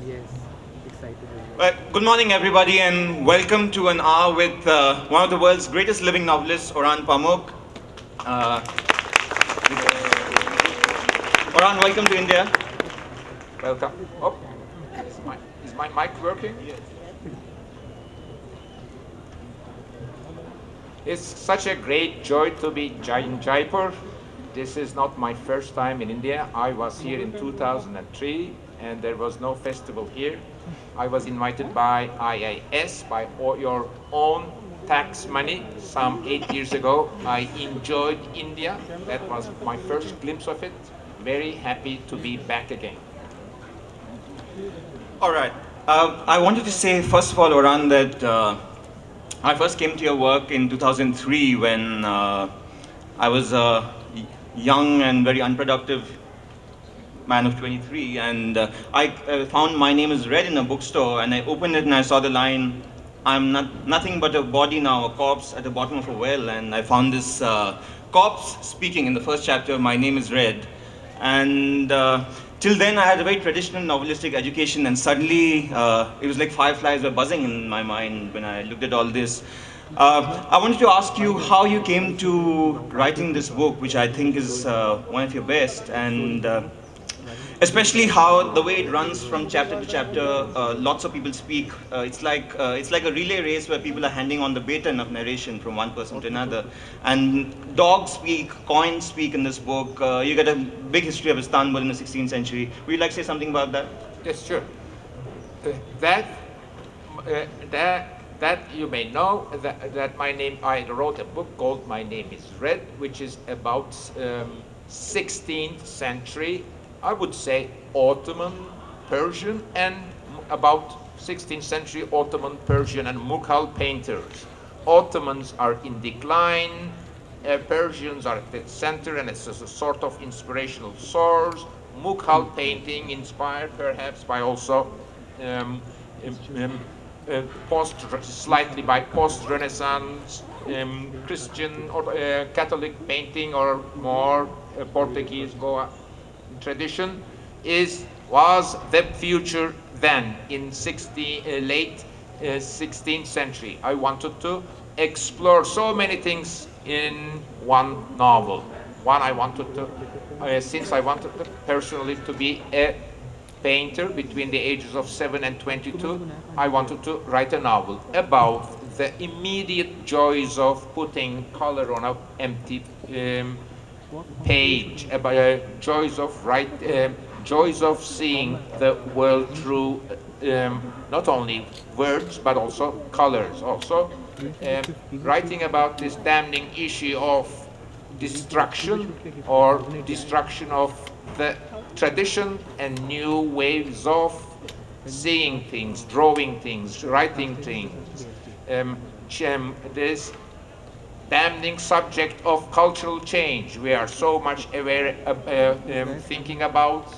Yes, excited as well. Well, good morning, everybody, and welcome to an hour with one of the world's greatest living novelists, Orhan Pamuk. Uh, Orhan, welcome to India. Welcome. Oh, is my mic working? It's such a great joy to be in Jaipur. This is not my first time in India. I was here in 2003 and there was no festival here. I was invited by IIS, by your own tax money, some 8 years ago. I enjoyed India. That was my first glimpse of it. Very happy to be back again. All right. I wanted to say, first of all, Orhan, that I first came to your work in 2003 when I was a young and very unproductive man of 23, and I found My Name is Red in a bookstore, and I opened it and I saw the line, I'm nothing but a body now, a corpse at the bottom of a well, and I found this corpse speaking in the first chapter, My Name is Red. And till then I had a very traditional novelistic education, and suddenly it was like fireflies were buzzing in my mind when I looked at all this. I wanted to ask you how you came to writing this book, which I think is one of your best, and especially how the way it runs from chapter to chapter. Lots of people speak. It's like a relay race where people are handing on the baton of narration from one person to another. And dogs speak, coins speak in this book. You get a big history of Istanbul in the 16th century. Would you like to say something about that? Yes, sure. That you may know that I wrote a book called My Name is Red, which is about 16th century, I would say Ottoman, Persian, and about 16th century Ottoman, Persian, and Mughal painters. Ottomans are in decline, Persians are at the center, and it's a sort of inspirational source. Mughal painting, inspired perhaps by also slightly by post-Renaissance, Christian or Catholic painting, or more Portuguese Goa tradition, was the future then in late 16th century. I wanted to explore so many things in one novel. One, I wanted to, since I wanted to personally to be a painter between the ages of 7 and 22, I wanted to write a novel about the immediate joys of putting color on an empty page, about joys of seeing the world through not only words but also colors. Also, writing about this damning issue of destruction of the tradition and new ways of seeing things, drawing things, writing things. This damning subject of cultural change we are so much aware thinking about,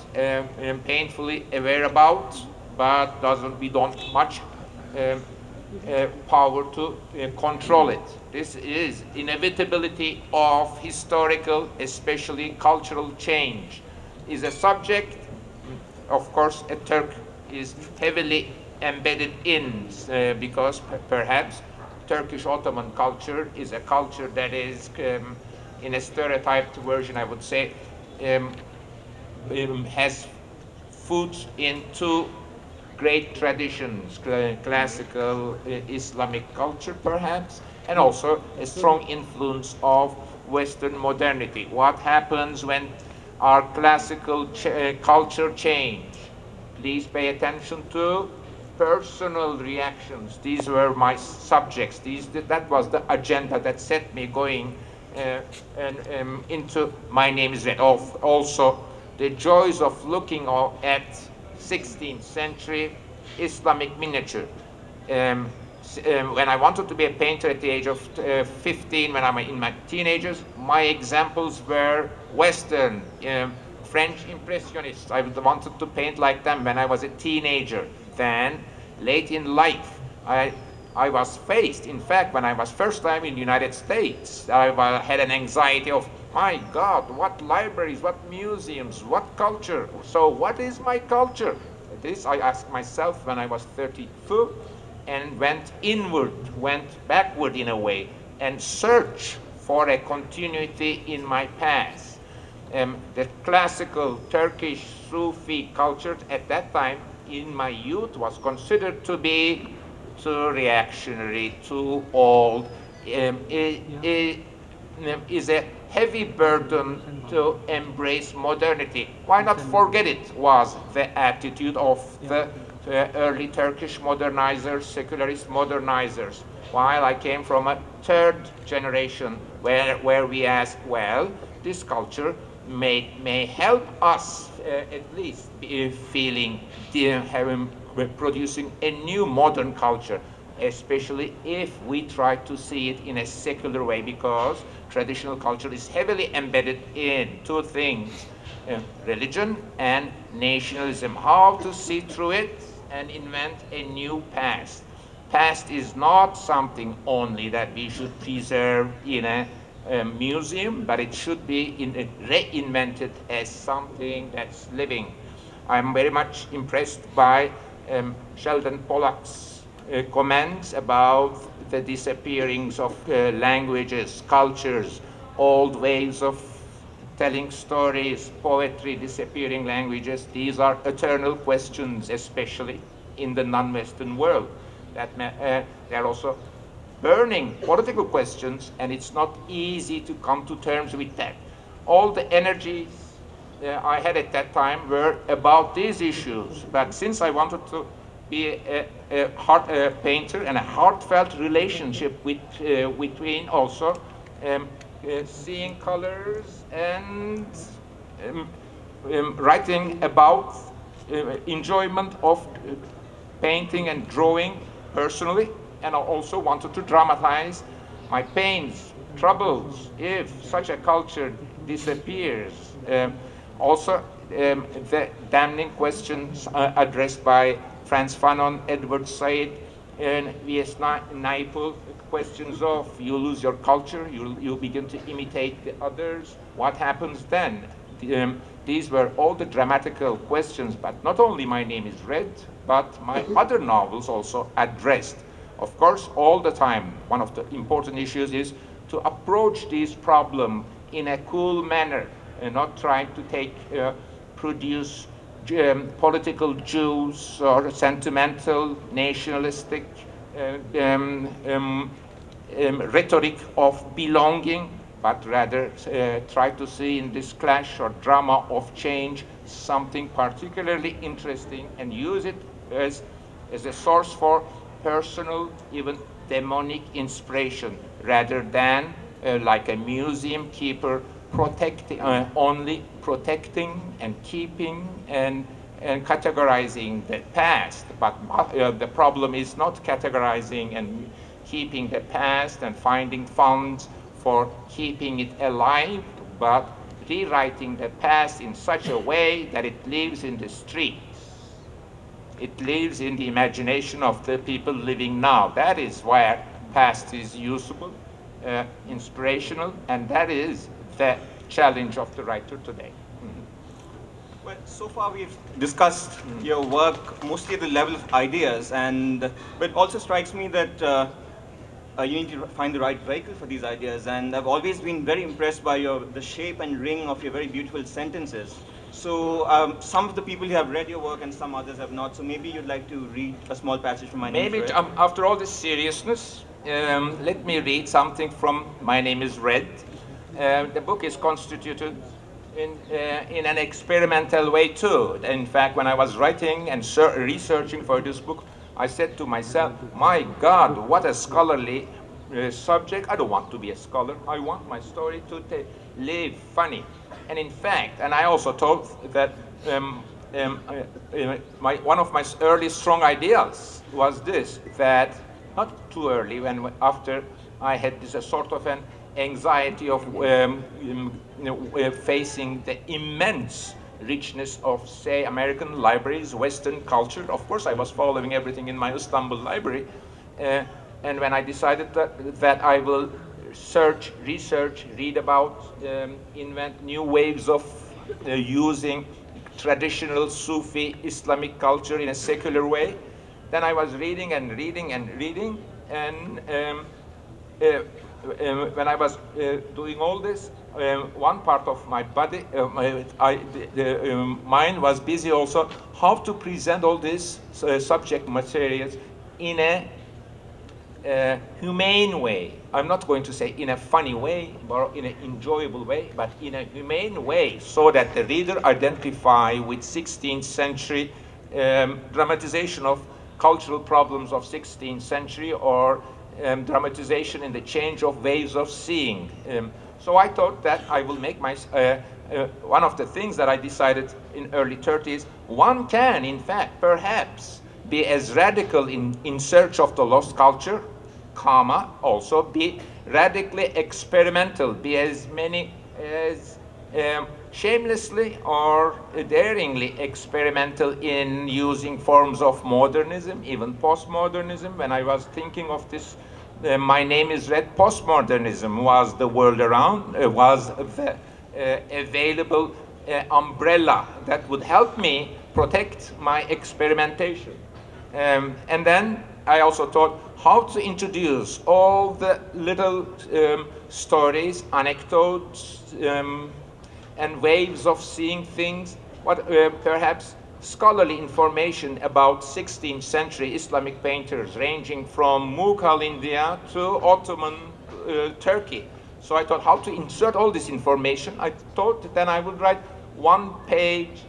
painfully aware about, but we don't much power to control it. This is inevitability of historical, especially cultural change, is a subject. Of course, a Turk is heavily embedded in because perhaps Turkish Ottoman culture is a culture that is, in a stereotyped version, I would say, has roots in two great traditions, classical Islamic culture perhaps, and also a strong influence of Western modernity. What happens when our classical culture change? Please pay attention to personal reactions. These were my subjects. That was the agenda that set me going into My Name is Red. Also, the joys of looking at 16th century Islamic miniature. When I wanted to be a painter at the age of 15, when I'm in my teenagers, my examples were Western, French Impressionists. I wanted to paint like them when I was a teenager. Then, late in life, I was faced, in fact, when I was first time in the United States, I had an anxiety of, my God, what libraries, what museums, what culture? So what is my culture? this I asked myself when I was 32 and went inward, went backward in a way, and searched for a continuity in my past. The classical Turkish Sufi culture at that time in my youth was considered to be too reactionary, too old. It is a heavy burden to embrace modernity. Why not forget it, was the attitude of the early Turkish modernizers, secularist modernizers. While I came from a third generation where we ask, well, this culture may help us at least be feeling, producing a new modern culture, especially if we try to see it in a secular way, because traditional culture is heavily embedded in two things, religion and nationalism. How to see through it and invent a new past. Past is not something only that we should preserve in a museum, but it should be reinvented as something that's living. I'm very much impressed by Sheldon Pollack's comments about the disappearings of languages, cultures, old ways of telling stories, poetry, disappearing languages. These are eternal questions, especially in the non-Western world. They're also burning political questions, and it's not easy to come to terms with that. All the energies I had at that time were about these issues, but since I wanted to be a painter and a heartfelt relationship between also seeing colors and writing about enjoyment of painting and drawing personally, and I also wanted to dramatize my pains, troubles, if such a culture disappears. Also, the damning questions addressed by Frantz Fanon, Edward Said, and V.S. Naipaul, questions of you lose your culture, you begin to imitate the others, what happens then? These were all the dramatical questions, but not only My Name is Red, but my other novels also addressed. Of course, all the time, one of the important issues is to approach this problem in a cool manner, and not trying to produce political juice or sentimental, nationalistic rhetoric of belonging, but rather try to see in this clash or drama of change something particularly interesting and use it as a source for personal, even demonic inspiration, rather than like a museum keeper only protecting and keeping and categorizing the past. But the problem is not categorizing and keeping the past and finding funds for keeping it alive, but rewriting the past in such a way that it lives in the streets. It lives in the imagination of the people living now. That is where past is usable, inspirational, and that is the challenge of the writer today. Well, so far we've discussed your work mostly at the level of ideas, but it also strikes me that you need to find the right vehicle for these ideas, and I've always been very impressed by the shape and ring of your very beautiful sentences. So some of the people who have read your work and some others have not, so maybe you'd like to read a small passage from My Name is Red. After all this seriousness, let me read something from My Name is Red. The book is constituted in an experimental way too. In fact, when I was writing and researching for this book, I said to myself, my God, what a scholarly subject. I don't want to be a scholar. I want my story to live funny. And in fact, and I also thought that one of my early strong ideas was this, that not too early, after I had this sort of an anxiety of facing the immense richness of, say, American libraries, Western culture. Of course, I was following everything in my Istanbul library. And when I decided that I will research, read about, invent new ways of using traditional Sufi Islamic culture in a secular way. Then I was reading and reading and reading, and when I was doing all this, one part of my body, the mind was busy also how to present all these subject materials in a humane way. I'm not going to say in a funny way or in an enjoyable way, but in a humane way, so that the reader identify with 16th century dramatization of cultural problems of 16th century, or dramatization in the change of ways of seeing. So I thought that I will make my, one of the things that I decided in early 30s, one can, in fact, perhaps, be as radical in search of the lost culture, comma, also be radically experimental, be as many as shamelessly or daringly experimental in using forms of modernism, even postmodernism. When I was thinking of this, My Name is Red, postmodernism was the world around, was the available umbrella that would help me protect my experimentation. And then I also thought how to introduce all the little stories, anecdotes, and ways of seeing things, what perhaps scholarly information about 16th century Islamic painters, ranging from Mughal India to Ottoman Turkey. So I thought how to insert all this information. I thought that then I would write one-page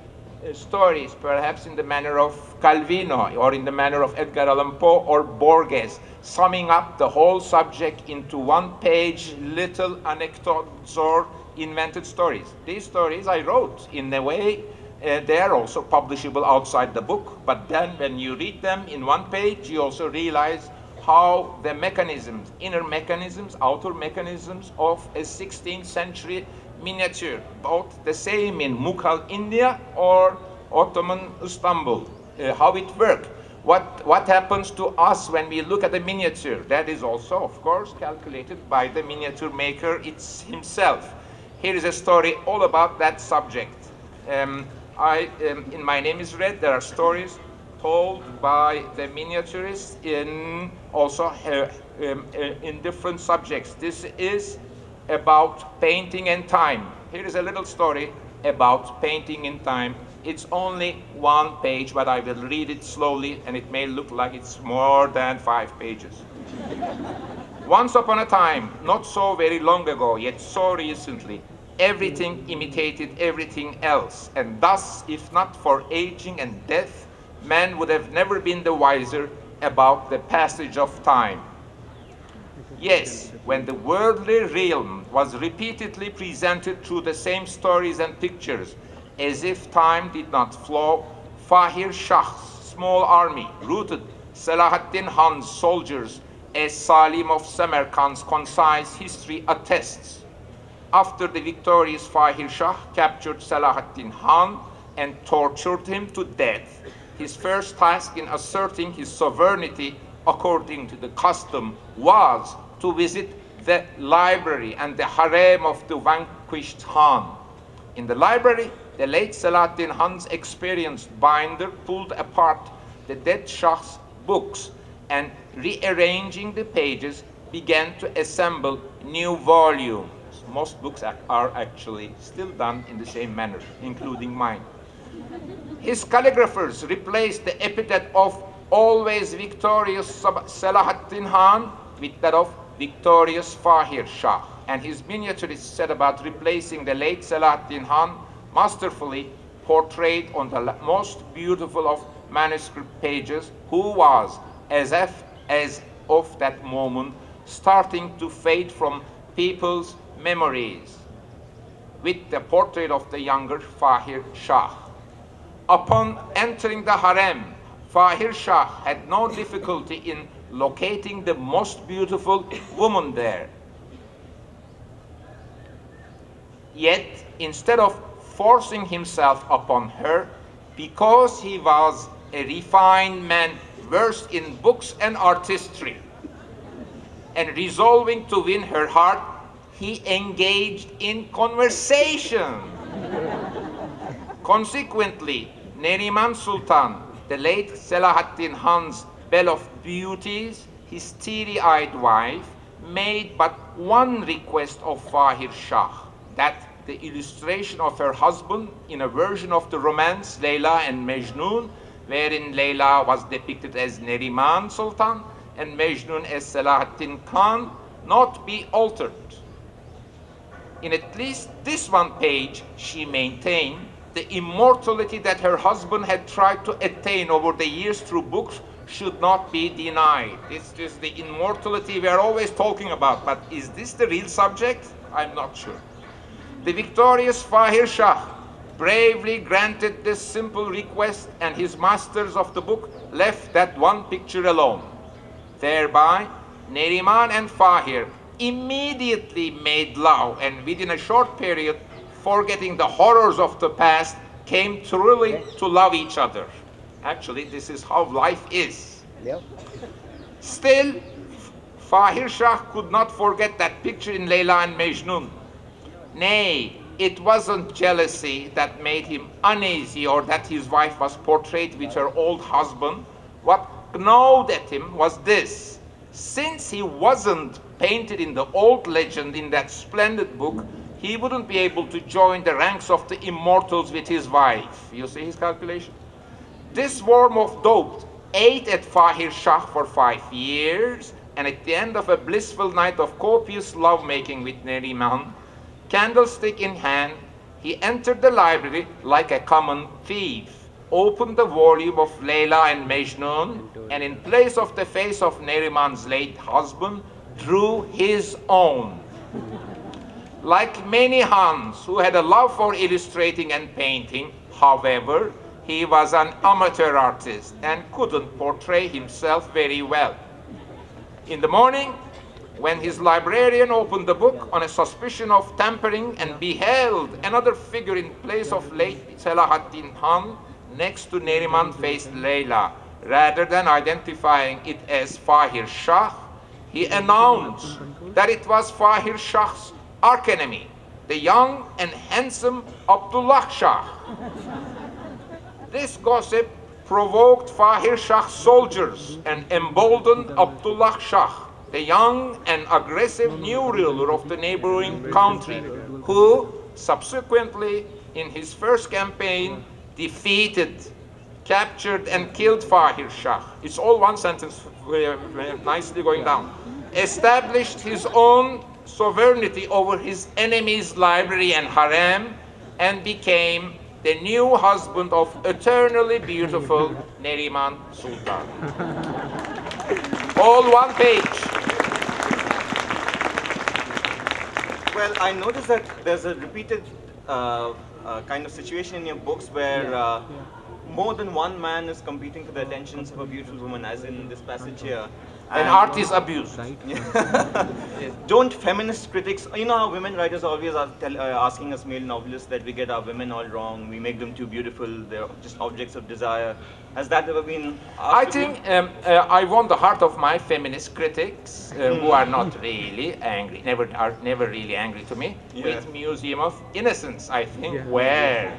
stories, perhaps in the manner of Calvino, or in the manner of Edgar Allan Poe or Borges, summing up the whole subject into one-page little anecdotes or invented stories. These stories I wrote in a way they are also publishable outside the book, but then when you read them in one page, you also realize how the mechanisms, inner mechanisms, outer mechanisms of a 16th century miniature, both the same in Mughal India or Ottoman Istanbul, how it worked. What happens to us when we look at a miniature? That is also, of course, calculated by the miniature maker himself. Here is a story all about that subject. In My Name is Red, there are stories told by the miniaturists in also in different subjects. This is about painting and time. Here is a little story about painting in time. It's only one page, but I will read it slowly, and it may look like it's more than 5 pages. Once upon a time, not so very long ago, yet so recently, everything imitated everything else, and thus, if not for aging and death, man would have never been the wiser about the passage of time. Yes, when the worldly realm was repeatedly presented through the same stories and pictures, as if time did not flow, Fahir Shah's small army routed Salahaddin Khan's soldiers, as Salim of Samarkand's concise history attests. After the victorious Fahir Shah captured Salahaddin Khan and tortured him to death, his first task in asserting his sovereignty according to the custom was to visit the library and the harem of the vanquished Khan. In the library, the late Salahaddin Khan's experienced binder pulled apart the dead Shah's books and, rearranging the pages, began to assemble new volumes. Most books are actually still done in the same manner, including mine. His calligraphers replaced the epithet of always victorious Salahaddin Khan with that of victorious Fahir Shah, and his miniaturists set about replacing the late Salahaddin Khan, masterfully portrayed on the most beautiful of manuscript pages, who was, as of that moment, starting to fade from people's memories, with the portrait of the younger Fahir Shah. Upon entering the harem, Fahir Shah had no difficulty in locating the most beautiful woman there. Yet, instead of forcing himself upon her, because he was a refined man versed in books and artistry, and resolving to win her heart, he engaged in conversation. Consequently, Neriman Sultan, the late Selahaddin Han's belle of beauties, his teary-eyed wife, made but one request of Fahir Shah, that the illustration of her husband in a version of the romance Layla and Mejnun, wherein Layla was depicted as Neriman Sultan and Mejnun as Selahaddin Khan, not be altered. In at least this one page, she maintained the immortality that her husband had tried to attain over the years through books should not be denied. This is the immortality we are always talking about, but is this the real subject? I'm not sure. The victorious Fahir Shah bravely granted this simple request, and his masters of the book left that one picture alone. Thereby, Neriman and Fahir immediately made love, and within a short period, forgetting the horrors of the past, came truly to love each other. Actually, this is how life is. Still, Fahir Shah could not forget that picture in Layla and Mejnun. Nay, it wasn't jealousy that made him uneasy or that his wife was portrayed with her old husband. What gnawed at him was this: since he wasn't painted in the old legend in that splendid book, he wouldn't be able to join the ranks of the immortals with his wife. You see his calculation? This worm of doubt ate at Fahir Shah for 5 years, and at the end of a blissful night of copious lovemaking with Neriman, candlestick in hand, he entered the library like a common thief, opened the volume of Layla and Mejnun, and in place of the face of Neriman's late husband, drew his own. Like many Hans who had a love for illustrating and painting, however, he was an amateur artist and couldn't portray himself very well. In the morning, when his librarian opened the book on a suspicion of tampering and beheld another figure in place of late Selahaddin Khan next to Neriman-faced Layla, rather than identifying it as Fahir Shah, he announced that it was Fahir Shah's archenemy, the young and handsome Abdullah Shah. This gossip provoked Fahir Shah's soldiers and emboldened Abdullah Shah, the young and aggressive new ruler of the neighboring country, who subsequently, in his first campaign, defeated, captured, and killed Fahir Shah. It's all one sentence, nicely going down. Established his own sovereignty over his enemy's library and harem, and became the new husband of eternally beautiful Neriman Sultan. All one page. Well, I noticed that there's a repeated kind of situation in your books where more than one man is competing for the attentions of a beautiful woman, as in this passage here. And art is abused. Don't feminist critics, you know how women writers always are asking us male novelists that we get our women all wrong, we make them too beautiful, they're just objects of desire. Has that ever been I think I won the heart of my feminist critics, who are not really angry, are never really angry to me, with Museum of Innocence, I think, where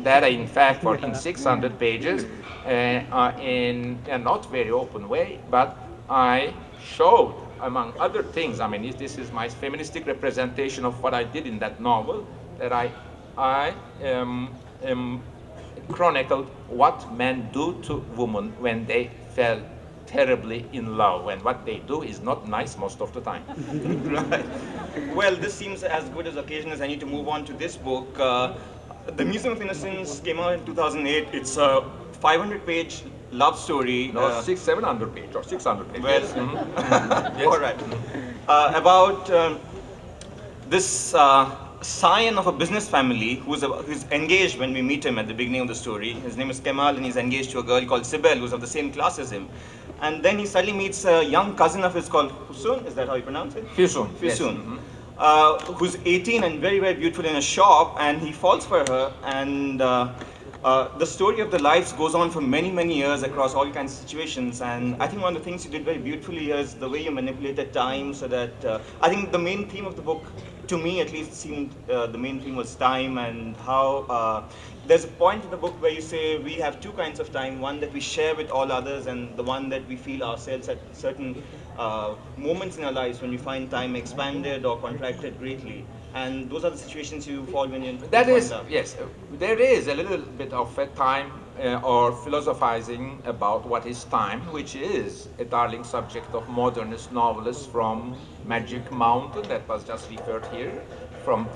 that in fact for in 600 pages, in a not very open way, but I showed, among other things, I mean, this is my feministic representation of what I did in that novel, that I chronicled what men do to women when they fell terribly in love, and what they do is not nice most of the time. Right. Well, this seems as good as occasion as I need to move on to this book. The Museum of Innocence came out in 2008. It's a 500-page love story. No, 700 pages or 600 pages. Well, yes. All right. About this scion of a business family who's engaged when we meet him at the beginning of the story. His name is Kemal, and he's engaged to a girl called Sibel, who's of the same class as him. And then he suddenly meets a young cousin of his called Fusun. Is that how you pronounce it? Fusun. Fusun. Yes. Who's 18 and very, very beautiful in a shop, and he falls for her, and The story of the lives goes on for many, many years across all kinds of situations. And I think one of the things you did very beautifully here is the way you manipulated time so that I think the main theme of the book, to me at least, seemed the main theme was time and how there's a point in the book where you say we have two kinds of time, one that we share with all others and the one that we feel ourselves at certain moments in our lives when we find time expanded or contracted greatly. And those are the situations you fall when you're That is, love. yes, there is a little bit of a time or philosophizing about what is time, which is a darling subject of modernist novelists from Magic Mountain, that was just referred here, from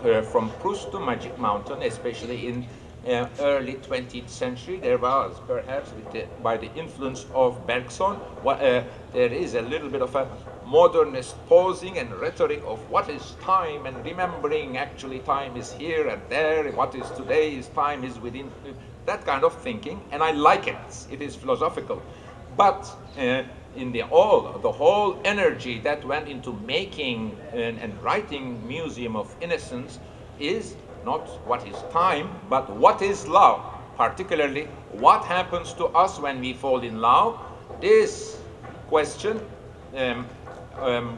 Proust to Magic Mountain, especially in early 20th century. There was, perhaps by the influence of Bergson, there is a little bit of a modernist posing and rhetoric of what is time and remembering actually time is here and there, what is today is time is within, that kind of thinking, and I like it. It is philosophical. But in the whole energy that went into making and writing Museum of Innocence is not what is time, but what is love, particularly what happens to us when we fall in love. This question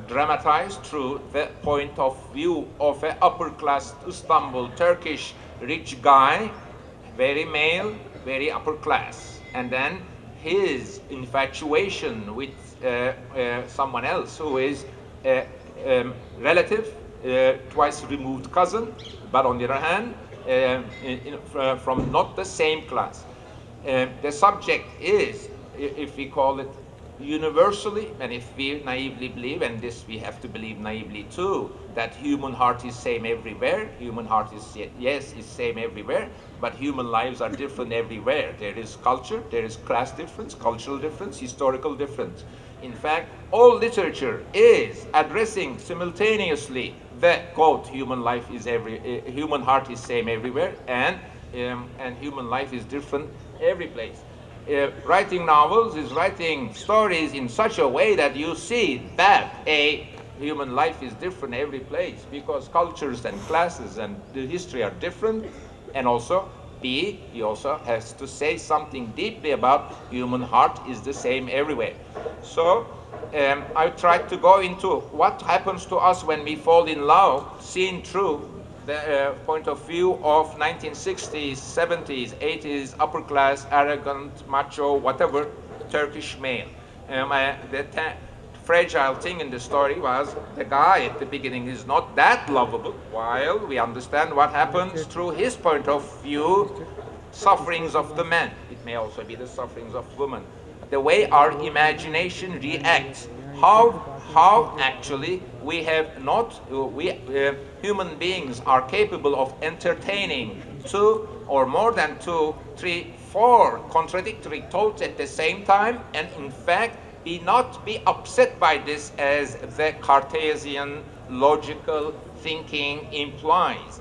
dramatized through the point of view of an upper-class Istanbul Turkish rich guy, very male, very upper class, and then his infatuation with someone else who is a relative, twice removed cousin, but on the other hand, from not the same class. The subject is, if we call it universally, and if we naively believe, and this we have to believe naively too, that human heart is same everywhere. Human heart is, yes, is same everywhere, but human lives are different everywhere. There is culture, there is class difference, cultural difference, historical difference. In fact, all literature is addressing simultaneously the quote, human heart is same everywhere, and human life is different every place. Writing novels is writing stories in such a way that you see that a human life is different every place because cultures and classes and the history are different, and also B, he also has to say something deeply about human heart is the same everywhere. So I tried to go into what happens to us when we fall in love, seen through the point of view of 1960s, 70s, 80s, upper class, arrogant, macho, whatever, Turkish male. The fragile thing in the story was the guy at the beginning is not that lovable, while we understand what happens through his point of view, sufferings of the man. It may also be the sufferings of women. The way our imagination reacts, how actually we have not, human beings are capable of entertaining two or more than two, three, four contradictory thoughts at the same time, and in fact not be upset by this as the Cartesian logical thinking implies.